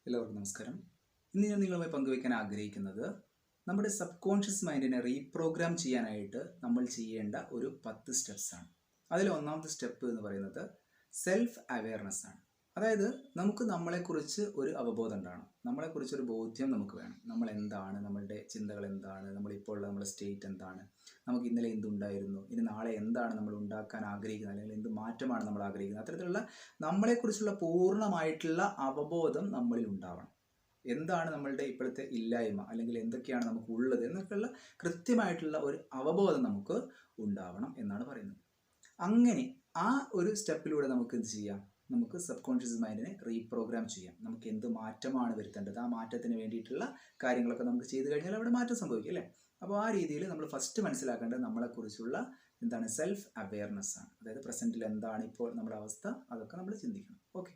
എല്ലാവർക്കും നമസ്കാരം. ഇന്ന് ഞാൻ നിങ്ങളുമായി പങ്കുവയ്ക്കാൻ ആഗ്രഹിക്കുന്നത് നമ്മുടെ സബ് കോൺഷ്യസ് മൈൻഡിനെ റീപ്രോഗ്രാം ചെയ്യാനായിട്ട് നമ്മൾ ചെയ്യേണ്ട ഒരു 10 സ്റ്റെപ്സ് ആണ്. അതിൽ ഒന്നാമത്തെ സ്റ്റെപ്പ് എന്ന് പറയുന്നത് സെൽഫ് അവെയർനെസ് ആണ്. അതായത് നമുക്ക് നമ്മളെക്കുറിച്ച് ഒരു അവബോധം ഉണ്ടാകണം. നമ്മളെക്കുറിച്ചൊരു ബോധ്യം നമുക്ക് വേണം. നമ്മൾ എന്താണ്, നമ്മളുടെ ചിന്തകൾ എന്താണ്, നമ്മളിപ്പോൾ ഉള്ള നമ്മുടെ സ്റ്റേറ്റ് എന്താണ്, നമുക്ക് ഇന്നലെ എന്തുണ്ടായിരുന്നു, ഇനി നാളെ എന്താണ് നമ്മൾ ഉണ്ടാക്കാൻ ആഗ്രഹിക്കുന്നത്, അല്ലെങ്കിൽ എന്ത് മാറ്റമാണ് നമ്മൾ ആഗ്രഹിക്കുന്നത്, അത്തരത്തിലുള്ള നമ്മളെക്കുറിച്ചുള്ള പൂർണ്ണമായിട്ടുള്ള അവബോധം നമ്മളിൽ ഉണ്ടാവണം. എന്താണ് നമ്മളുടെ ഇപ്പോഴത്തെ ഇല്ലായ്മ, അല്ലെങ്കിൽ എന്തൊക്കെയാണ് നമുക്ക് ഉള്ളത് എന്നൊക്കെയുള്ള കൃത്യമായിട്ടുള്ള ഒരു അവബോധം നമുക്ക് ഉണ്ടാവണം എന്നാണ് പറയുന്നത്. അങ്ങനെ ആ ഒരു സ്റ്റെപ്പിലൂടെ നമുക്ക് എന്ത് ചെയ്യാം, നമുക്ക് സബ് കോൺഷ്യസ് മൈൻഡിനെ റീപ്രോഗ്രാം ചെയ്യാം. നമുക്ക് എന്ത് മാറ്റമാണ് വരുത്തേണ്ടത്, ആ മാറ്റത്തിന് വേണ്ടിയിട്ടുള്ള കാര്യങ്ങളൊക്കെ നമുക്ക് ചെയ്തു കഴിഞ്ഞാൽ അവിടെ മാറ്റം സംഭവിക്കും അല്ലേ. അപ്പോൾ ആ രീതിയിൽ നമ്മൾ ഫസ്റ്റ് മനസ്സിലാക്കേണ്ടത് നമ്മളെക്കുറിച്ചുള്ള എന്താണ്, സെൽഫ് അവെയർനെസ് ആണ്. അതായത് പ്രസൻറ്റിൽ എന്താണ് ഇപ്പോൾ നമ്മുടെ അവസ്ഥ, അതൊക്കെ നമ്മൾ ചിന്തിക്കണം. ഓക്കെ.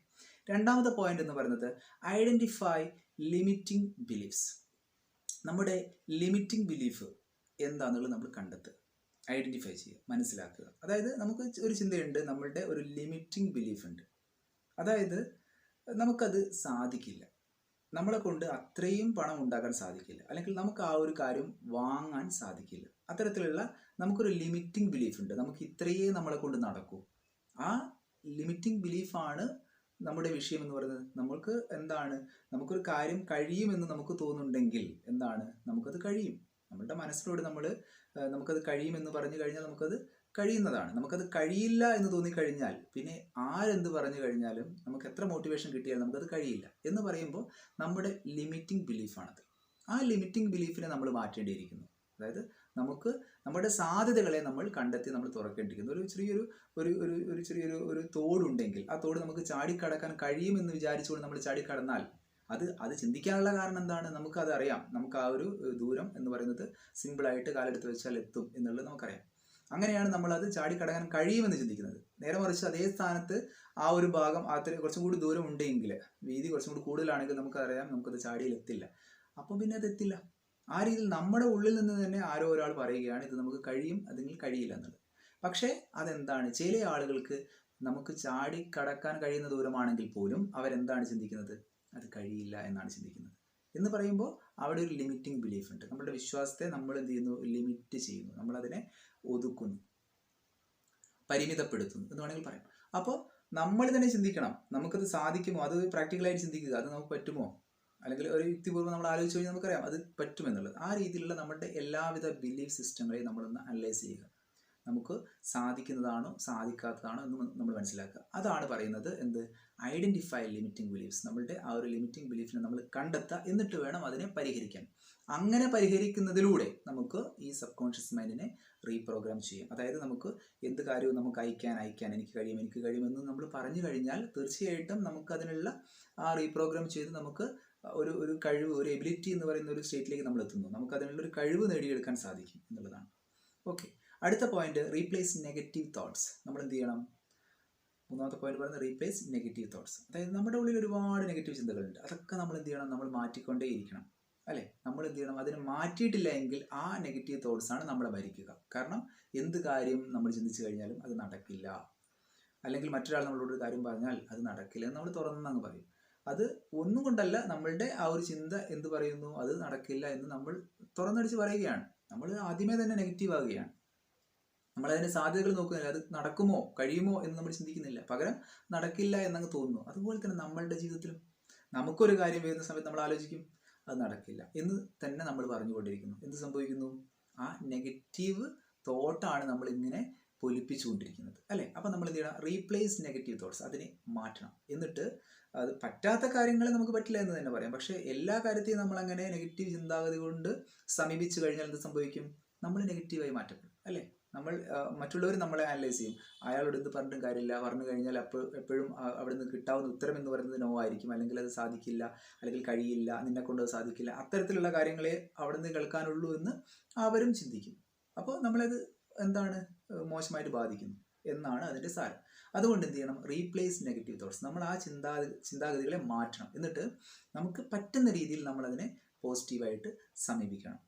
രണ്ടാമത്തെ പോയിന്റ് എന്ന് പറയുന്നത് ഐഡൻറ്റിഫൈ ലിമിറ്റിംഗ് ബിലീഫ്സ്. നമ്മുടെ ലിമിറ്റിംഗ് ബിലീഫ് എന്താണെന്നുള്ളത് നമ്മൾ കണ്ടെത്തുക, ഐഡൻറ്റിഫൈ ചെയ്യുക, മനസ്സിലാക്കുക. അതായത് നമുക്ക് ഒരു ചിന്തയുണ്ട്, നമ്മളുടെ ഒരു ലിമിറ്റിംഗ് ബിലീഫ് ഉണ്ട്. അതായത് നമുക്കത് സാധിക്കില്ല, നമ്മളെ കൊണ്ട് അത്രയും പണം ഉണ്ടാക്കാൻ സാധിക്കില്ല, അല്ലെങ്കിൽ നമുക്ക് ആ ഒരു കാര്യം വാങ്ങാൻ സാധിക്കില്ല. അത്തരത്തിലുള്ള നമുക്കൊരു ലിമിറ്റിംഗ് ബിലീഫ് ഉണ്ട്. നമുക്ക് ഇത്രയേ നമ്മളെ കൊണ്ട് നടക്കൂ. ആ ലിമിറ്റിംഗ് ബിലീഫാണ് നമ്മുടെ വിഷയം എന്ന് പറയുന്നത്. നമ്മൾക്ക് എന്താണ്, നമുക്കൊരു കാര്യം കഴിയുമെന്ന് നമുക്ക് തോന്നുന്നുണ്ടെങ്കിൽ എന്താണ്, നമുക്കത് കഴിയും. നമ്മളുടെ മനസ്സിലൂടെ നമുക്കത് കഴിയുമെന്ന് പറഞ്ഞു കഴിഞ്ഞാൽ നമുക്കത് കഴിയുന്നതാണ്. നമുക്കത് കഴിയില്ല എന്ന് തോന്നിക്കഴിഞ്ഞാൽ പിന്നെ ആരെന്ത് പറഞ്ഞു കഴിഞ്ഞാലും നമുക്ക് എത്ര മോട്ടിവേഷൻ കിട്ടിയാലും നമുക്കത് കഴിയില്ല എന്ന് പറയുമ്പോൾ നമ്മുടെ ലിമിറ്റിംഗ് ബിലീഫാണത്. ആ ലിമിറ്റിംഗ് ബിലീഫിനെ നമ്മൾ മാറ്റേണ്ടിയിരിക്കുന്നു. അതായത് നമുക്ക് നമ്മുടെ സാധ്യതകളെ നമ്മൾ കണ്ടെത്തി നമ്മൾ തുറക്കേണ്ടിയിരിക്കുന്നു. ഒരു തോടുണ്ടെങ്കിൽ ആ തോട് നമുക്ക് ചാടിക്കടക്കാൻ കഴിയുമെന്ന് വിചാരിച്ചുകൊണ്ട് നമ്മൾ ചാടിക്കടന്നാൽ അത് ചിന്തിക്കാനുള്ള കാരണം എന്താണ്, നമുക്കത് അറിയാം. നമുക്ക് ആ ഒരു ദൂരം എന്ന് പറയുന്നത് സിമ്പിളായിട്ട് കാലെടുത്ത് വെച്ചാൽ എത്തും എന്നുള്ളത് നമുക്കറിയാം. അങ്ങനെയാണ് നമ്മളത് ചാടിക്കടക്കാൻ കഴിയുമെന്ന് ചിന്തിക്കുന്നത്. നേരെ മറിച്ച് അതേ സ്ഥാനത്ത് ആ ഒരു ഭാഗം കുറച്ചും കൂടി ദൂരം ഉണ്ടെങ്കിൽ, വീതി കുറച്ചും കൂടി കൂടുതലാണെങ്കിൽ നമുക്കറിയാം നമുക്കത് ചാടിയിലെത്തില്ല. അപ്പം പിന്നെ അത് എത്തില്ല. ആ രീതിയിൽ നമ്മുടെ ഉള്ളിൽ നിന്ന് തന്നെ ആരോ ഒരാൾ പറയുകയാണ് ഇത് നമുക്ക് കഴിയും, അല്ലെങ്കിൽ കഴിയില്ല എന്നുള്ളത്. പക്ഷേ അതെന്താണ്, ചില ആളുകൾക്ക് നമുക്ക് ചാടിക്കടക്കാൻ കഴിയുന്ന ദൂരമാണെങ്കിൽ പോലും അവരെന്താണ് ചിന്തിക്കുന്നത്, അത് കഴിയില്ല എന്നാണ് ചിന്തിക്കുന്നത്. എന്ന് പറയുമ്പോൾ അവിടെ ഒരു ലിമിറ്റിംഗ് ബിലീഫ് ഉണ്ട്. നമ്മുടെ വിശ്വാസത്തെ നമ്മൾ എന്ത് ചെയ്യുന്നു, ലിമിറ്റ് ചെയ്യുന്നു, നമ്മളതിനെ ഒതുക്കുന്നു, പരിമിതപ്പെടുത്തുന്നു എന്ന് വേണമെങ്കിൽ പറയാം. അപ്പോൾ നമ്മൾ തന്നെ ചിന്തിക്കണം, നമുക്കത് സാധിക്കുമോ, അത് പ്രാക്ടിക്കലായിട്ട് ചിന്തിക്കുക, അത് നമുക്ക് പറ്റുമോ, അല്ലെങ്കിൽ ഒരു യുക്തിപൂർവ്വം നമ്മൾ ആലോചിച്ച് കഴിഞ്ഞാൽ നമുക്കറിയാം അത് പറ്റുമെന്നുള്ളത്. ആ രീതിയിലുള്ള നമ്മുടെ എല്ലാവിധ ബിലീഫ് സിസ്റ്റങ്ങളെയും നമ്മളൊന്ന് അനലൈസ് ചെയ്യുക. നമുക്ക് സാധിക്കുന്നതാണോ സാധിക്കാത്തതാണോ എന്ന് നമ്മൾ മനസ്സിലാക്കുക. അതാണ് പറയുന്നത് എന്ത്, ഐഡൻറ്റിഫൈ ലിമിറ്റിംഗ് ബിലീഫ്സ്. നമ്മളുടെ ആ ഒരു ലിമിറ്റിംഗ് ബിലീഫിനെ നമ്മൾ കണ്ടെത്തുക, എന്നിട്ട് വേണം അതിനെ പരിഹരിക്കാൻ. അങ്ങനെ പരിഹരിക്കുന്നതിലൂടെ നമുക്ക് ഈ സബ് കോൺഷ്യസ് മൈൻഡിനെ റീപ്രോഗ്രാം ചെയ്യാം. അതായത് നമുക്ക് എന്ത് കാര്യവും നമുക്ക് അയക്കാൻ എനിക്ക് കഴിയുമെന്ന് നമ്മൾ പറഞ്ഞു കഴിഞ്ഞാൽ തീർച്ചയായിട്ടും നമുക്കതിനുള്ള ആ റീപ്രോഗ്രാം ചെയ്ത് നമുക്ക് ഒരു കഴിവ്, ഒരു എബിലിറ്റി എന്ന് പറയുന്ന ഒരു സ്റ്റേറ്റിലേക്ക് നമ്മൾ എത്തുന്നു. നമുക്കതിനുള്ളൊരു കഴിവ് നേടിയെടുക്കാൻ സാധിക്കും എന്നുള്ളതാണ്. ഓക്കെ. അടുത്ത പോയിന്റ് റീപ്ലേസ് നെഗറ്റീവ് തോട്ട്സ്. നമ്മൾ എന്ത് ചെയ്യണം, മൂന്നാമത്തെ പോയിന്റ് പറയുന്നത് റീപ്ലേസ് നെഗറ്റീവ് തോട്ട്സ്. അതായത് നമ്മുടെ ഉള്ളിൽ ഒരുപാട് നെഗറ്റീവ് ചിന്തകളുണ്ട്. അതൊക്കെ നമ്മൾ എന്ത് ചെയ്യണം, നമ്മൾ മാറ്റിക്കൊണ്ടേ ഇരിക്കണം അല്ലേ. നമ്മൾ എന്ത് ചെയ്യണം, അതിനെ മാറ്റിയിട്ടില്ല എങ്കിൽ ആ നെഗറ്റീവ് തോട്ട്സ് ആണ് നമ്മളെ ഭരിക്കുക. കാരണം എന്ത് കാര്യം നമ്മൾ ചിന്തിച്ചു കഴിഞ്ഞാലും അത് നടക്കില്ല, അല്ലെങ്കിൽ മറ്റൊരാൾ നമ്മളോട് ഒരു കാര്യം പറഞ്ഞാൽ അത് നടക്കില്ല എന്ന് നമ്മൾ തുറന്നങ്ങ് പറയും. അത് ഒന്നും കൊണ്ടല്ല, നമ്മളുടെ ആ ഒരു ചിന്ത എന്ത് പറയുന്നു, അത് നടക്കില്ല എന്ന് നമ്മൾ തുറന്നടിച്ച് പറയുകയാണ്. നമ്മൾ ആദ്യമേ തന്നെ നെഗറ്റീവ് ആവുകയാണ്. നമ്മളതിൻ്റെ സാധ്യതകൾ നോക്കുന്നില്ല, അത് നടക്കുമോ കഴിയുമോ എന്ന് നമ്മൾ ചിന്തിക്കുന്നില്ല. പകരം നടക്കില്ല എന്നങ്ങ് തോന്നുന്നു. അതുപോലെ തന്നെ നമ്മളുടെ ജീവിതത്തിലും നമുക്കൊരു കാര്യം വരുന്ന സമയത്ത് നമ്മൾ ആലോചിക്കും അത് നടക്കില്ല എന്ന് തന്നെ നമ്മൾ പറഞ്ഞുകൊണ്ടിരിക്കുന്നു. എന്ത് സംഭവിക്കുന്നു, ആ നെഗറ്റീവ് തോട്ടാണ് നമ്മളിങ്ങനെ പൊലിപ്പിച്ചുകൊണ്ടിരിക്കുന്നത് അല്ലേ. അപ്പം നമ്മൾ എന്ത് ചെയ്യണം, റീപ്ലേസ് നെഗറ്റീവ് തോട്ട്സ്, അതിനെ മാറ്റണം. എന്നിട്ട് അത് പറ്റാത്ത കാര്യങ്ങളെ നമുക്ക് പറ്റില്ല എന്ന് തന്നെ പറയാം. പക്ഷേ എല്ലാ കാര്യത്തെയും നമ്മളങ്ങനെ നെഗറ്റീവ് ചിന്താഗതി കൊണ്ട് സമീപിച്ചു കഴിഞ്ഞാൽ എന്ത് സംഭവിക്കും, നമ്മൾ നെഗറ്റീവായി മാറ്റപ്പെടും അല്ലേ. നമ്മൾ മറ്റുള്ളവർ നമ്മളെ അനലൈസ് ചെയ്യും. അയാളോട് എന്ത് പറഞ്ഞിട്ടും കാര്യമില്ല, പറഞ്ഞു കഴിഞ്ഞാൽ എപ്പോഴും അവിടെ നിന്ന് കിട്ടാവുന്ന ഉത്തരം എന്ന് പറയുന്നത് നോ ആയിരിക്കും, അല്ലെങ്കിൽ അത് സാധിക്കില്ല, അല്ലെങ്കിൽ കഴിയില്ല, നിന്നെ കൊണ്ട് അത് സാധിക്കില്ല, അത്തരത്തിലുള്ള കാര്യങ്ങളെ അവിടെ നിന്ന് കേൾക്കാനുള്ളൂ എന്ന് അവരും ചിന്തിക്കും. അപ്പോൾ നമ്മളത് എന്താണ്, മോശമായിട്ട് ബാധിക്കുന്നു എന്നാണ് അതിൻ്റെ സാരം. അതുകൊണ്ട് എന്ത് ചെയ്യണം, റീപ്ലേസ് നെഗറ്റീവ് തോട്ട്സ്. നമ്മൾ ആ ചിന്താഗതികളെ മാറ്റണം. എന്നിട്ട് നമുക്ക് പറ്റുന്ന രീതിയിൽ നമ്മളതിനെ പോസിറ്റീവായിട്ട് സമീപിക്കണം.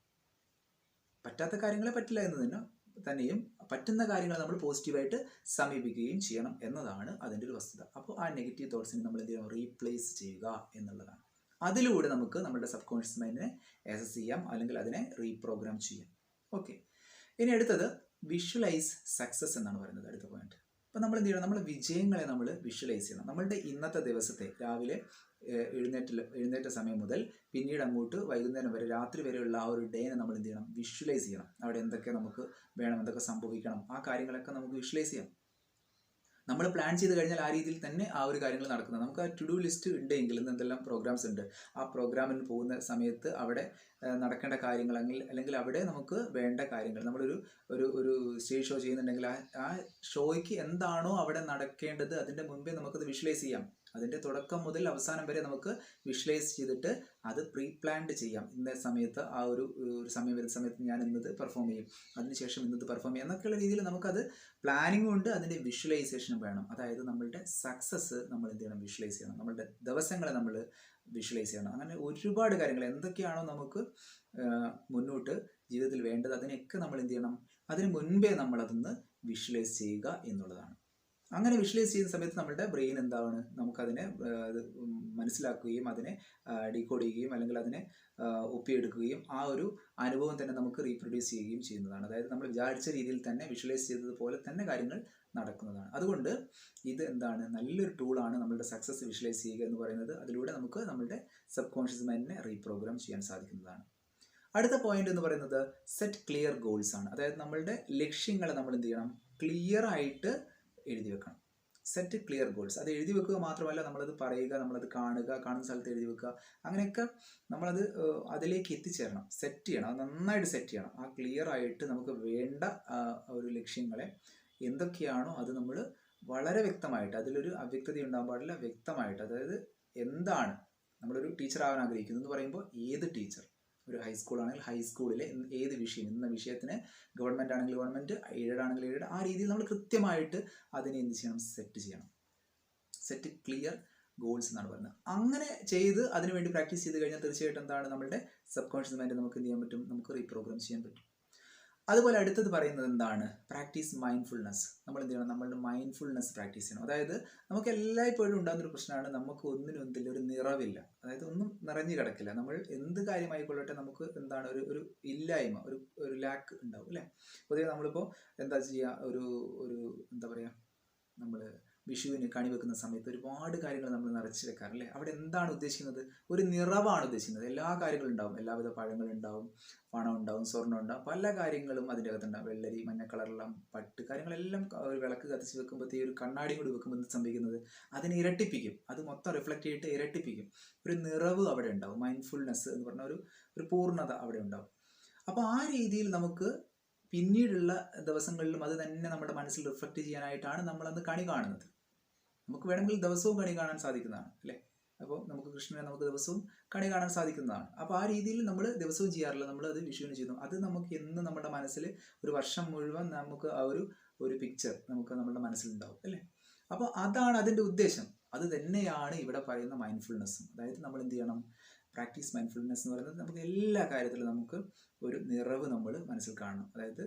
പറ്റാത്ത കാര്യങ്ങളെ പറ്റില്ല എന്ന് തന്നെയും പറ്റുന്ന കാര്യങ്ങൾ നമ്മൾ പോസിറ്റീവായിട്ട് സമീപിക്കുകയും ചെയ്യണം എന്നതാണ് അതിൻ്റെ ഒരു വസ്തുത. അപ്പോൾ ആ നെഗറ്റീവ് തോട്ട്സിനെ നമ്മൾ എന്ത് ചെയ്യണം, റീപ്ലേസ് ചെയ്യുക എന്നുള്ളതാണ്. അതിലൂടെ നമുക്ക് നമ്മുടെ സബ് കോൺഷ്യസ് മൈൻഡിനെ ആക്സസ് ചെയ്യാം, അല്ലെങ്കിൽ അതിനെ റീപ്രോഗ്രാം ചെയ്യാം. ഓക്കെ, ഇനി അടുത്തത് വിഷ്വലൈസ് സക്സസ് എന്നാണ് പറയുന്നത്, അടുത്ത പോയിന്റ്. അപ്പോൾ നമ്മൾ എന്ത് ചെയ്യണം, നമ്മുടെ വിജയങ്ങളെ നമ്മൾ വിഷ്വലൈസ് ചെയ്യണം. നമ്മളുടെ ഇന്നത്തെ ദിവസത്തെ രാവിലെ എഴുന്നേറ്റ സമയം മുതൽ പിന്നീട് അങ്ങോട്ട് വൈകുന്നേരം വരെ, രാത്രി വരെയുള്ള ആ ഒരു ഡേനെ നമ്മൾ എന്ത് ചെയ്യണം, വിഷ്വലൈസ് ചെയ്യണം. അവിടെ എന്തൊക്കെ നമുക്ക് വേണം, എന്തൊക്കെ സംഭവിക്കണം, ആ കാര്യങ്ങളൊക്കെ നമുക്ക് വിഷ്വലൈസ് ചെയ്യാം. നമ്മൾ പ്ലാൻ ചെയ്ത് കഴിഞ്ഞാൽ ആ രീതിയിൽ തന്നെ ആ ഒരു കാര്യങ്ങൾ നടക്കുന്നത്. നമുക്ക് ആ ടു ഡു ലിസ്റ്റ് ഉണ്ടെങ്കിൽ ഇന്ന് എന്തെല്ലാം പ്രോഗ്രാംസ് ഉണ്ട്, ആ പ്രോഗ്രാമിന് പോകുന്ന സമയത്ത് അവിടെ നടക്കേണ്ട കാര്യങ്ങൾ, അല്ലെങ്കിൽ അവിടെ നമുക്ക് വേണ്ട കാര്യങ്ങൾ, നമ്മളൊരു ഒരു ഒരു സ്റ്റേജ് ഷോ ചെയ്യുന്നുണ്ടെങ്കിൽ ആ ഷോയ്ക്ക് എന്താണോ അവിടെ നടക്കേണ്ടത് അതിൻ്റെ മുൻപേ നമുക്കത് വിഷ്വലൈസ് ചെയ്യാം. അതിൻ്റെ തുടക്കം മുതൽ അവസാനം വരെ നമുക്ക് വിഷ്വലൈസ് ചെയ്തിട്ട് അത് പ്രീ പ്ലാൻഡ് ചെയ്യാം. ഇന്ന സമയത്ത് ആ ഒരു സമയം വരുന്ന സമയത്ത് ഞാൻ ഇന്നത് പെർഫോം ചെയ്യും, അതിനുശേഷം ഇന്നത് പെർഫോം ചെയ്യും എന്നൊക്കെയുള്ള രീതിയിൽ നമുക്കത് പ്ലാനിങ്ങും ഉണ്ട്, അതിൻ്റെ വിഷ്വലൈസേഷനും വേണം. അതായത് നമ്മളുടെ സക്സസ് നമ്മൾ എന്ത് ചെയ്യണം, വിഷ്വലൈസ് ചെയ്യണം. നമ്മളുടെ ദിവസങ്ങളെ നമ്മൾ വിഷ്വലൈസ് ചെയ്യണം. അങ്ങനെ ഒരുപാട് കാര്യങ്ങൾ എന്തൊക്കെയാണോ നമുക്ക് മുന്നോട്ട് ജീവിതത്തിൽ വേണ്ടത് അതിനെയൊക്കെ നമ്മൾ എന്ത് ചെയ്യണം, അതിന് മുൻപേ നമ്മളതൊന്ന് വിഷ്വലൈസ് ചെയ്യുക എന്നുള്ളതാണ്. അങ്ങനെ വിഷ്വലൈസ് ചെയ്യുന്ന സമയത്ത് നമ്മുടെ ബ്രെയിൻ എന്താണ്, നമുക്കതിനെ മനസ്സിലാക്കുകയും അതിനെ ഡീകോഡ് ചെയ്യുകയും അല്ലെങ്കിൽ അതിനെ ഒപ്പിയെടുക്കുകയും ആ ഒരു അനുഭവം തന്നെ നമുക്ക് റീപ്രൊഡ്യൂസ് ചെയ്യുകയും ചെയ്യുന്നതാണ്. അതായത് നമ്മൾ വിചാരിച്ച രീതിയിൽ തന്നെ വിഷ്വലൈസ് ചെയ്തതുപോലെ തന്നെ കാര്യങ്ങൾ നടക്കുന്നതാണ്. അതുകൊണ്ട് ഇത് എന്താണ്, നല്ലൊരു ടൂളാണ് നമ്മളുടെ സക്സസ് വിഷ്വലൈസ് ചെയ്യുക എന്ന് പറയുന്നത്. അതിലൂടെ നമുക്ക് നമ്മളുടെ സബ് കോൺഷ്യസ് മൈൻഡിനെ റീപ്രോഗ്രാം ചെയ്യാൻ സാധിക്കുന്നതാണ്. അടുത്ത പോയിന്റ് എന്ന് പറയുന്നത് സെറ്റ് ക്ലിയർ ഗോൾസ് ആണ്. അതായത് നമ്മളുടെ ലക്ഷ്യങ്ങളെ നമ്മൾ എന്ത് ചെയ്യണം, ക്ലിയർ ആയിട്ട് എഴുതി വെക്കണം. സെറ്റ് ക്ലിയർ ഗോൾസ്, അത് എഴുതി വെക്കുക മാത്രമല്ല, നമ്മളത് പറയുക, നമ്മളത് കാണുന്ന സ്ഥലത്ത് എഴുതി വെക്കുക, അങ്ങനെയൊക്കെ നമ്മളത് അതിലേക്ക് എത്തിച്ചേരണം, സെറ്റ് ചെയ്യണം, അത് നന്നായിട്ട് സെറ്റ് ചെയ്യണം. ആ ക്ലിയർ ആയിട്ട് നമുക്ക് വേണ്ട ഒരു ലക്ഷ്യങ്ങളെ എന്തൊക്കെയാണോ അത് നമ്മൾ വളരെ വ്യക്തമായിട്ട്, അതിലൊരു അവ്യക്തത ഉണ്ടാകാൻ പാടില്ല, വ്യക്തമായിട്ട്, അതായത് എന്താണ് നമ്മളൊരു ടീച്ചർ ആവാൻ ആഗ്രഹിക്കുന്നു എന്ന് പറയുമ്പോൾ ഏത് ടീച്ചർ, ഒരു ഹൈസ്കൂൾ ആണെങ്കിൽ ഹൈസ്കൂളിലെ ഏത് വിഷയം, ഇന്ന വിഷയത്തിന് ഗവൺമെൻറ് ആണെങ്കിൽ ഗവൺമെൻറ്, എയ്ഡഡ് ആണെങ്കിൽ എയ്ഡഡ്, ആ രീതിയിൽ നമ്മൾ കൃത്യമായിട്ട് അതിനെ എന്ത് ചെയ്യണം, സെറ്റ് ചെയ്യണം. സെറ്റ് ക്ലിയർ ഗോൾസ് എന്നാണ് പറയുന്നത്. അങ്ങനെ ചെയ്ത് അതിനുവേണ്ടി പ്രാക്ടീസ് ചെയ്ത് കഴിഞ്ഞാൽ തീർച്ചയായിട്ടും എന്താണ്, നമ്മുടെ സബ് കോൺഷ്യസ് മൈൻഡ് നമുക്ക് എന്ത് ചെയ്യാൻ പറ്റും, നമുക്ക് റീപ്രോഗ്രാം ചെയ്യാൻ പറ്റും. അതുപോലെ അടുത്തത് പറയുന്നത് എന്താണ്, പ്രാക്ടീസ് മൈൻഡ്ഫുൾനെസ്. നമ്മൾ എന്ത് ചെയ്യണം, നമ്മളുടെ മൈൻഡ്ഫുൾനെസ് പ്രാക്ടീസ് ചെയ്യണം. അതായത് നമുക്ക് എല്ലായ്പ്പോഴും ഉണ്ടാകുന്നൊരു പ്രശ്നമാണ്, നമുക്ക് ഒന്നിനും ഒരു നിറവില്ല, അതായത് ഒന്നും നിറഞ്ഞു കിടക്കില്ല. നമ്മൾ എന്ത് കാര്യമായിക്കൊള്ളട്ടെ നമുക്ക് എന്താണ് ഒരു ഇല്ലായ്മ, ഒരു ലാക്ക് ഉണ്ടാവും അല്ലേ. പൊതുവെ നമ്മളിപ്പോൾ എന്താ ചെയ്യുക, ഒരു എന്താ പറയുക, നമ്മൾ വിഷുവിന് കണി വെക്കുന്ന സമയത്ത് ഒരുപാട് കാര്യങ്ങൾ നമ്മൾ നിറച്ച് വെക്കാറല്ലേ. അവിടെ എന്താണ് ഉദ്ദേശിക്കുന്നത്, ഒരു നിറവാണ് ഉദ്ദേശിക്കുന്നത്. എല്ലാ കാര്യങ്ങളും ഉണ്ടാവും, എല്ലാവിധ പഴങ്ങളുണ്ടാവും, പണം ഉണ്ടാവും, സ്വർണ്ണം ഉണ്ടാവും, പല കാര്യങ്ങളും അതിൻ്റെ അകത്തുണ്ടാവും. വെള്ളരി, മഞ്ഞ കളറെല്ലാം, പട്ട് കാര്യങ്ങളെല്ലാം ഒരു വിളക്ക് കത്തിച്ച് വെക്കുമ്പോഴത്തേക്ക് ഒരു കണ്ണാടി കൂടി വെക്കുമ്പോൾ എന്ത് സംഭവിക്കുന്നത്, അതിനെ ഇരട്ടിപ്പിക്കും, അത് മൊത്തം റിഫ്ലക്റ്റ് ചെയ്തിട്ട് ഇരട്ടിപ്പിക്കും. ഒരു നിറവ് അവിടെ ഉണ്ടാവും. മൈൻഡ്ഫുൾനെസ് എന്ന് പറഞ്ഞ ഒരു പൂർണ്ണത അവിടെ ഉണ്ടാവും. അപ്പോൾ ആ രീതിയിൽ നമുക്ക് പിന്നീടുള്ള ദിവസങ്ങളിലും അത് തന്നെ നമ്മുടെ മനസ്സിൽ റിഫ്ലക്റ്റ് ചെയ്യാനായിട്ടാണ് നമ്മളന്ന് കണി കാണുന്നത്. നമുക്ക് വേണമെങ്കിൽ ദിവസവും കണി കാണാൻ സാധിക്കുന്നതാണ് അല്ലേ. അപ്പോൾ നമുക്ക് കൃഷ്ണനെ നമുക്ക് ദിവസവും കണി കാണാൻ സാധിക്കുന്നതാണ്. അപ്പോൾ ആ രീതിയിൽ നമ്മൾ ദിവസവും ചെയ്യാറില്ല, നമ്മൾ അത് വിഷുവിന് ചെയ്യുന്നു. അത് നമുക്ക് എന്ന് നമ്മുടെ മനസ്സിൽ ഒരു വർഷം മുഴുവൻ നമുക്ക് ആ ഒരു പിക്ചർ നമുക്ക് നമ്മുടെ മനസ്സിലുണ്ടാവും അല്ലേ. അപ്പോൾ അതാണ് അതിൻ്റെ ഉദ്ദേശം. അത് തന്നെയാണ് ഇവിടെ പറയുന്ന മൈൻഡ്ഫുൾനെസ്സും. അതായത് നമ്മൾ എന്ത് ചെയ്യണം, പ്രാക്ടീസ് മൈൻഡ്ഫുൾനെസ് എന്ന് പറയുന്നത് നമുക്ക് എല്ലാ കാര്യത്തിലും നമുക്ക് ഒരു നിറവ് നമ്മൾ മനസ്സിൽ കാണണം. അതായത്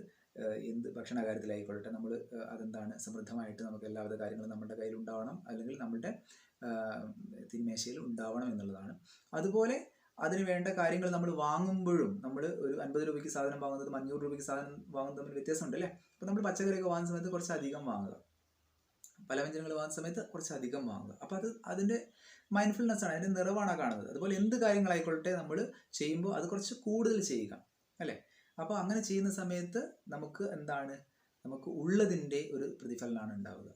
എന്ത് ഭക്ഷണ കാര്യത്തിലായിക്കൊള്ളട്ടെ, നമ്മൾ അതെന്താണ് സമൃദ്ധമായിട്ട് നമുക്ക് എല്ലാവിധ കാര്യങ്ങളും നമ്മുടെ കയ്യിൽ ഉണ്ടാവണം, അല്ലെങ്കിൽ നമ്മുടെ തിന്മേശയിൽ ഉണ്ടാവണം എന്നുള്ളതാണ്. അതുപോലെ അതിന് വേണ്ട കാര്യങ്ങൾ നമ്മൾ വാങ്ങുമ്പോഴും നമ്മൾ ഒരു 50 രൂപയ്ക്ക് സാധനം വാങ്ങുന്നതും 500 രൂപയ്ക്ക് സാധനം വാങ്ങുന്നതും തമ്മിൽ വ്യത്യാസമുണ്ട് അല്ലേ. അപ്പോൾ നമ്മൾ പച്ചക്കറിയൊക്കെ വാങ്ങുന്ന സമയത്ത് കുറച്ച് അധികം വാങ്ങുക, പലവ്യഞ്ജനങ്ങൾ വാങ്ങുന്ന സമയത്ത് കുറച്ച് അധികം വാങ്ങുക. അപ്പോൾ അത് അതിൻ്റെ മൈൻഡ്ഫുൾനെസ് ആണ്, അതിൻ്റെ നിറവാണ് കാണുന്നത്. അതുപോലെ എന്ത് കാര്യങ്ങളായിക്കൊള്ളട്ടെ നമ്മൾ ചെയ്യുമ്പോൾ അത് കുറച്ച് കൂടുതൽ ചെയ്യുക അല്ലേ. അപ്പോൾ അങ്ങനെ ചെയ്യുന്ന സമയത്ത് നമുക്ക് എന്താണ്, നമുക്ക് ഉള്ളതിൻ്റെ ഒരു പ്രതിഫലനമാണ് ഉണ്ടാവുക.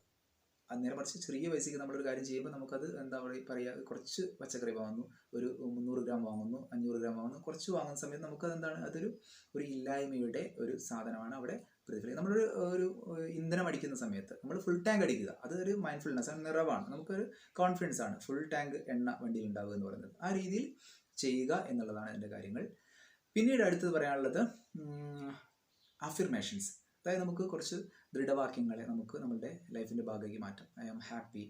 അന്നേരം കുറച്ച് ചെറിയ പൈസയ്ക്ക് നമ്മളൊരു കാര്യം ചെയ്യുമ്പോൾ നമുക്കത് എന്താ പറയുക, കുറച്ച് പച്ചക്കറി വാങ്ങുന്നു, ഒരു 300 ഗ്രാം വാങ്ങുന്നു, 500 ഗ്രാം വാങ്ങുന്നു, കുറച്ച് വാങ്ങുന്ന സമയത്ത് നമുക്കത് എന്താണ്, അതൊരു ഇല്ലായ്മയുടെ ഒരു സാധനമാണ് അവിടെ പ്രതിഫലം. നമ്മളൊരു ഇന്ധനം അടിക്കുന്ന സമയത്ത് നമ്മൾ ഫുൾ ടാങ്ക് അടിക്കുക, അതൊരു മൈൻഡ്ഫുൾനെസ് ആണ്, നിറവാണ്, നമുക്കൊരു കോൺഫിഡൻസ് ആണ്. ഫുൾ ടാങ്ക് എണ്ണ വണ്ടിയിൽ ഉണ്ടാവുക എന്ന് പറയുന്നത് ആ രീതിയിൽ ചെയ്യുക എന്നുള്ളതാണ് അതിൻ്റെ കാര്യങ്ങൾ. പിന്നീട് അടുത്തത് പറയാനുള്ളത് അഫിർമേഷൻസ്. അതായത് നമുക്ക് കുറച്ച് ദൃഢവാക്യങ്ങളെ നമുക്ക് നമ്മുടെ ലൈഫിൻ്റെ ഭാഗമാക്കി മാറ്റാം. I am happy,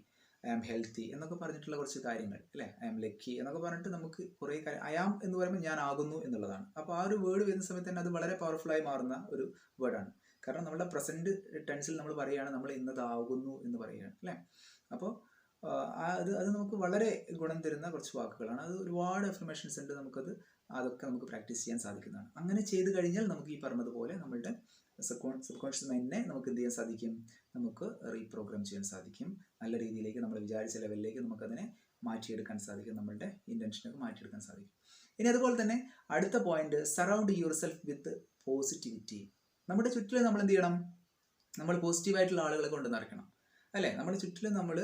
I am healthy എന്നൊക്കെ പറഞ്ഞിട്ടുള്ള കുറച്ച് കാര്യങ്ങൾ അല്ലേ. ഐ ആം ലക്കി എന്നൊക്കെ പറഞ്ഞിട്ട് നമുക്ക് കുറേ കാര്യം, ഐ ആം എന്ന് പറയുമ്പോൾ ഞാൻ ആകുന്നു എന്നുള്ളതാണ്. അപ്പോൾ ആ ഒരു വേർഡ് വരുന്ന സമയത്ത് തന്നെ അത് വളരെ പവർഫുള്ളായി മാറുന്ന ഒരു വേർഡാണ്. കാരണം നമ്മുടെ പ്രസൻറ്റ് ടെൻസിൽ നമ്മൾ പറയുകയാണ്, നമ്മൾ ഇന്നതാകുന്നു എന്ന് പറയുകയാണ് അല്ലേ. അപ്പോൾ അത് നമുക്ക് വളരെ ഗുണം തരുന്ന കുറച്ച് വാക്കുകളാണ്. അത് ഒരുപാട് അഫർമേഷൻസ് ഉണ്ട്, അതൊക്കെ നമുക്ക് പ്രാക്ടീസ് ചെയ്യാൻ സാധിക്കുന്നതാണ്. അങ്ങനെ ചെയ്ത് കഴിഞ്ഞാൽ നമുക്ക് ഈ പറഞ്ഞതുപോലെ നമ്മളുടെ സബ് കോൺഷ്യസ് മൈൻഡിനെ നമുക്ക് എന്ത് ചെയ്യാൻ സാധിക്കും, നമുക്ക് റീപ്രോഗ്രാം ചെയ്യാൻ സാധിക്കും. നല്ല രീതിയിലേക്ക് നമ്മൾ വിചാരിച്ച ലെവലിലേക്ക് നമുക്കതിനെ മാറ്റിയെടുക്കാൻ സാധിക്കും, നമ്മളുടെ ഇൻറ്റൻഷനൊക്കെ മാറ്റിയെടുക്കാൻ സാധിക്കും. ഇനി അതുപോലെ തന്നെ അടുത്ത point, surround yourself with positivity. നമ്മുടെ ചുറ്റിലും നമ്മൾ എന്ത് ചെയ്യണം, നമ്മൾ പോസിറ്റീവായിട്ടുള്ള ആളുകളെ കൊണ്ട് നിറയ്ക്കണം അല്ലേ. നമ്മുടെ ചുറ്റിലും നമ്മൾ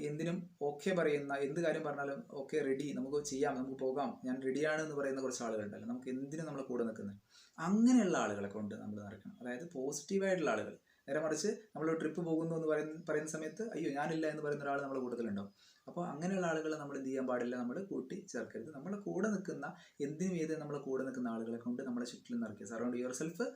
എന്തിനും ഓക്കെ പറയുന്ന, എന്ത് കാര്യം പറഞ്ഞാലും ഓക്കെ റെഡി, നമുക്ക് ചെയ്യാം, നമുക്ക് പോകാം, ഞാൻ റെഡിയാണ് എന്ന് പറയുന്ന കുറച്ച് ആളുകളുണ്ടല്ലോ, നമുക്ക് എന്തിനും നമ്മളെ കൂടെ നിൽക്കുന്നത്. അങ്ങനെയുള്ള ആളുകളെ കൊണ്ട് നമ്മൾ നിറയ്ക്കണം. അതായത് പോസിറ്റീവായിട്ടുള്ള ആളുകൾ. നേരെ മറിച്ച് നമ്മൾ ട്രിപ്പ് പോകുന്നു എന്ന് പറയുന്ന സമയത്ത് അയ്യോ ഞാനില്ല എന്ന് പറയുന്ന ഒരാൾ നമ്മുടെ കൂട്ടത്തിലുണ്ടാവും. അപ്പോൾ അങ്ങനെയുള്ള ആളുകളെ നമ്മൾ എന്ത് ചെയ്യാൻ പാടില്ല, നമ്മൾ കൂട്ടി ചേർക്കരുത്. നമ്മളെ കൂടെ നിൽക്കുന്ന, എന്തിനും ഏത് നമ്മളെ കൂടെ നിൽക്കുന്ന ആളുകളെ കൊണ്ട് നമ്മളെ ചുറ്റിലും നിറയ്ക്കുക. Surround yourself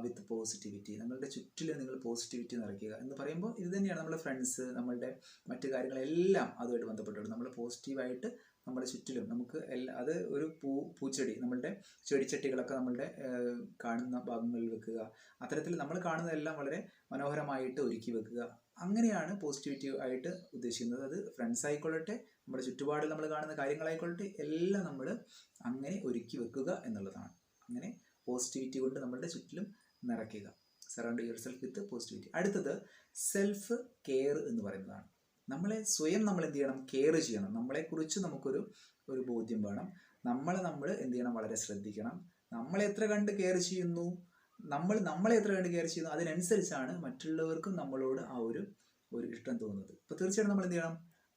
with positivity. നിങ്ങളുടെ ചുറ്റിലും നിങ്ങൾ പോസിറ്റിവിറ്റി നിറയ്ക്കുക എന്ന് പറയുമ്പോൾ ഇത് തന്നെയാണ് നമ്മുടെ ഫ്രണ്ട്സ്, നമ്മളുടെ മറ്റു കാര്യങ്ങളെല്ലാം അതുമായിട്ട് ബന്ധപ്പെട്ടിട്ടുണ്ട്. നമ്മൾ പോസിറ്റീവായിട്ട് നമ്മുടെ ചുറ്റിലും നമുക്ക് അത് ഒരു പൂച്ചെടി, നമ്മളുടെ ചെടിച്ചട്ടികളൊക്കെ നമ്മളുടെ കാണുന്ന ഭാഗങ്ങളിൽ വെക്കുക. അത്തരത്തിൽ നമ്മൾ കാണുന്നതെല്ലാം വളരെ മനോഹരമായിട്ട് ഒരുക്കി വെക്കുക. അങ്ങനെയാണ് പോസിറ്റിവിറ്റി ആയിട്ട് ഉദ്ദേശിക്കുന്നത്. അത് ഫ്രണ്ട്സ് ആയിക്കൊള്ളട്ടെ, നമ്മുടെ ചുറ്റുപാടിൽ നമ്മൾ കാണുന്ന കാര്യങ്ങളായിക്കൊള്ളട്ടെ, എല്ലാം നമ്മൾ അങ്ങനെ ഒരുക്കി വെക്കുക എന്നുള്ളതാണ്. അങ്ങനെ പോസിറ്റിവിറ്റി കൊണ്ട് നമ്മളുടെ ചുറ്റിലും നിറയ്ക്കുക. Surround yourself with positivity. അടുത്തത് സെൽഫ് കെയർ എന്ന് പറയുന്നതാണ്. നമ്മളെ സ്വയം നമ്മൾ എന്ത് ചെയ്യണം, കെയർ ചെയ്യണം. നമ്മളെക്കുറിച്ച് നമുക്കൊരു ബോധ്യം വേണം. നമ്മൾ എന്ത് ചെയ്യണം, വളരെ ശ്രദ്ധിക്കണം. നമ്മളെ എത്ര കണ്ട് കെയർ ചെയ്യുന്നു, നമ്മളെ എത്ര കണ്ട് കെയർ ചെയ്യുന്നു, അതിനനുസരിച്ചാണ് മറ്റുള്ളവർക്കും നമ്മളോട് ആ ഒരു ഇഷ്ടം തോന്നുന്നത്. അപ്പോൾ തീർച്ചയായിട്ടും നമ്മൾ എന്ത് ചെയ്യണം,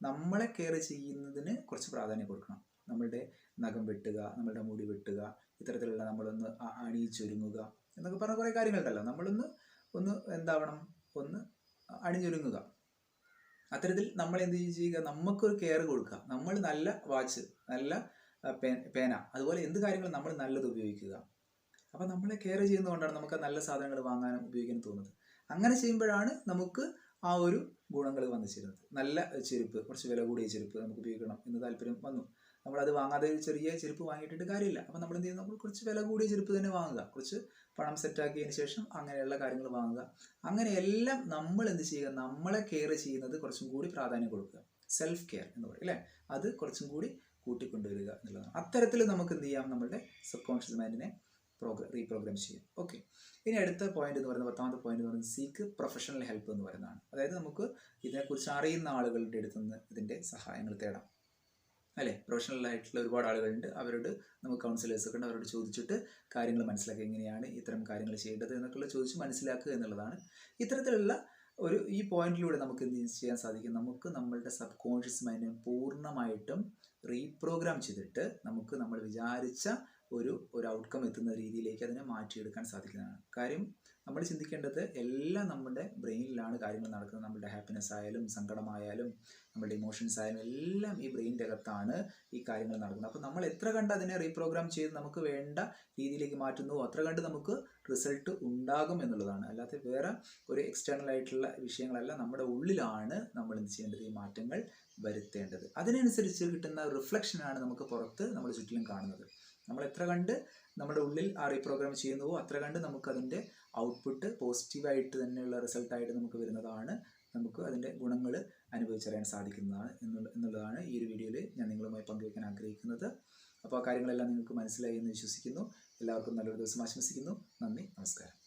നമ്മളെ കെയർ ചെയ്യുന്നതിന് കുറച്ച് പ്രാധാന്യം കൊടുക്കണം. നമ്മളുടെ നഖം വെട്ടുക, നമ്മളുടെ മുടി വെട്ടുക, ഇത്തരത്തിലുള്ള നമ്മളൊന്ന് അണിയിച്ചൊരുങ്ങുക എന്നൊക്കെ പറഞ്ഞ കുറേ കാര്യങ്ങളുണ്ടല്ലോ. നമ്മളൊന്ന് എന്താവണം, ഒന്ന് അണിഞ്ഞൊരുങ്ങുക. അത്തരത്തിൽ നമ്മൾ എന്ത് ചെയ്യുക, നമുക്കൊരു കെയർ കൊടുക്കുക. നമ്മൾ നല്ല വാച്ച്, നല്ല പേന, അതുപോലെ എന്ത് കാര്യങ്ങളും നമ്മൾ നല്ലത് ഉപയോഗിക്കുക. അപ്പം നമ്മളെ കെയർ ചെയ്യുന്നതുകൊണ്ടാണ് നമുക്ക് നല്ല സാധനങ്ങൾ വാങ്ങാനും ഉപയോഗിക്കാനും തോന്നുന്നത്. അങ്ങനെ ചെയ്യുമ്പോഴാണ് നമുക്ക് ആ ഒരു ഗുണങ്ങൾ വന്നു ചേരുന്നത്. നല്ല ചെരുപ്പ്, കുറച്ച് വില കൂടിയ ചെരുപ്പ് നമുക്ക് ഉപയോഗിക്കണം എന്ന് താല്പര്യം വന്നു. നമ്മളത് വാങ്ങാതെ ചെറിയ ചെരുപ്പ് വാങ്ങിയിട്ടിട്ട് കാര്യമില്ല. അപ്പം നമ്മൾ എന്ത് ചെയ്യുന്നു, നമ്മൾ കുറച്ച് വില കൂടിയ ചെരുപ്പ് തന്നെ വാങ്ങുക. കുറച്ച് പണം സെറ്റാക്കിയതിന് ശേഷം അങ്ങനെയുള്ള കാര്യങ്ങൾ വാങ്ങുക. അങ്ങനെയെല്ലാം നമ്മൾ എന്ത് ചെയ്യുക, നമ്മളെ കെയർ ചെയ്യുന്നത് കുറച്ചും കൂടി പ്രാധാന്യം കൊടുക്കുക. സെൽഫ് കെയർ എന്ന് പറയും അല്ലേ, അത് കുറച്ചും കൂടി കൂട്ടിക്കൊണ്ടുവരിക എന്നുള്ളതാണ്. അത്തരത്തിൽ നമുക്ക് എന്ത് ചെയ്യാം, നമ്മളുടെ സബ് കോൺഷ്യസ് മൈൻഡിനെ റീപ്രോഗ്രാം ചെയ്യാം. ഓക്കെ. ഇനി അടുത്ത പോയിന്റ് എന്ന് പറയുന്നത്, 10ാമത്തെ പോയിന്റ് എന്ന് പറയുന്നത് സീക്ക് പ്രൊഫഷണൽ ഹെൽപ്പ് എന്ന് പറയുന്നതാണ്. അതായത് നമുക്ക് ഇതിനെക്കുറിച്ച് അറിയുന്ന ആളുകളുടെ അടുത്ത് നിന്ന് ഇതിൻ്റെ സഹായങ്ങൾ തേടാം അല്ലേ. പ്രൊഫഷണലായിട്ടുള്ള ഒരുപാട് ആളുകളുണ്ട്, അവരോട് നമുക്ക് കൗൺസിലേഴ്സൊക്കെ ഉണ്ട്, അവരോട് ചോദിച്ചിട്ട് കാര്യങ്ങൾ മനസ്സിലാക്കുക, എങ്ങനെയാണ് ഇത്തരം കാര്യങ്ങൾ ചെയ്യേണ്ടത് എന്നൊക്കെയുള്ള ചോദിച്ച് മനസ്സിലാക്കുക എന്നുള്ളതാണ്. ഇത്തരത്തിലുള്ള ഈ പോയിന്റിലൂടെ നമുക്ക് എന്ത് ചെയ്യാൻ സാധിക്കും, നമുക്ക് നമ്മളുടെ സബ് കോൺഷ്യസ് മൈൻഡിനെ പൂർണ്ണമായിട്ടും റീപ്രോഗ്രാം ചെയ്തിട്ട് നമുക്ക് നമ്മൾ വിചാരിച്ച ഒരു ഔട്ട്കം എത്തുന്ന രീതിയിലേക്ക് അതിനെ മാറ്റിയെടുക്കാൻ സാധിക്കുന്നതാണ്. കാര്യം നമ്മൾ ചിന്തിക്കേണ്ടത് എല്ലാം നമ്മുടെ ബ്രെയിനിലാണ് കാര്യങ്ങൾ നടക്കുന്നത്. നമ്മുടെ ഹാപ്പിനെസ് ആയാലും സങ്കടമായാലും നമ്മുടെ ഇമോഷൻസ് ആയാലും എല്ലാം ഈ ബ്രെയിനിൻ്റെ അകത്താണ് ഈ കാര്യങ്ങൾ നടക്കുന്നത്. അപ്പോൾ നമ്മൾ എത്ര കണ്ട് അതിനെ റീപ്രോഗ്രാം ചെയ്ത് നമുക്ക് വേണ്ട രീതിയിലേക്ക് മാറ്റുന്നുവോ അത്ര കണ്ട് നമുക്ക് റിസൾട്ട് ഉണ്ടാകും എന്നുള്ളതാണ്. അല്ലാതെ വേറെ ഒരു എക്സ്റ്റേണൽ ആയിട്ടുള്ള വിഷയങ്ങളല്ല, നമ്മുടെ ഉള്ളിലാണ് നമ്മൾ എന്ത് ചെയ്യേണ്ടത്, ഈ മാറ്റങ്ങൾ വരുത്തേണ്ടത്. അതിനനുസരിച്ച് കിട്ടുന്ന റിഫ്ലക്ഷനാണ് നമുക്ക് പുറത്ത് നമ്മൾ ചുറ്റിലും കാണുന്നത്. നമ്മൾ എത്ര കണ്ട് നമ്മുടെ ഉള്ളിൽ ആ റീപ്രോഗ്രാം ചെയ്യുന്നുവോ അത്ര കണ്ട് നമുക്കതിൻ്റെ ഔട്ട്പുട്ട് പോസിറ്റീവായിട്ട് തന്നെയുള്ള റിസൾട്ടായിട്ട് നമുക്ക് വരുന്നതാണ്. നമുക്ക് അതിൻ്റെ ഗുണങ്ങൾ അനുഭവിച്ചറിയാൻ സാധിക്കുന്നതാണ് എന്നുള്ളതാണ് ഈ ഒരു വീഡിയോയിൽ ഞാൻ നിങ്ങളുമായി പങ്കുവയ്ക്കാൻ ആഗ്രഹിക്കുന്നത്. അപ്പോൾ ആ കാര്യങ്ങളെല്ലാം നിങ്ങൾക്ക് മനസ്സിലായി എന്ന് വിശ്വസിക്കുന്നു. എല്ലാവർക്കും നല്ലൊരു ദിവസം ആശംസിക്കുന്നു. നന്ദി, നമസ്കാരം.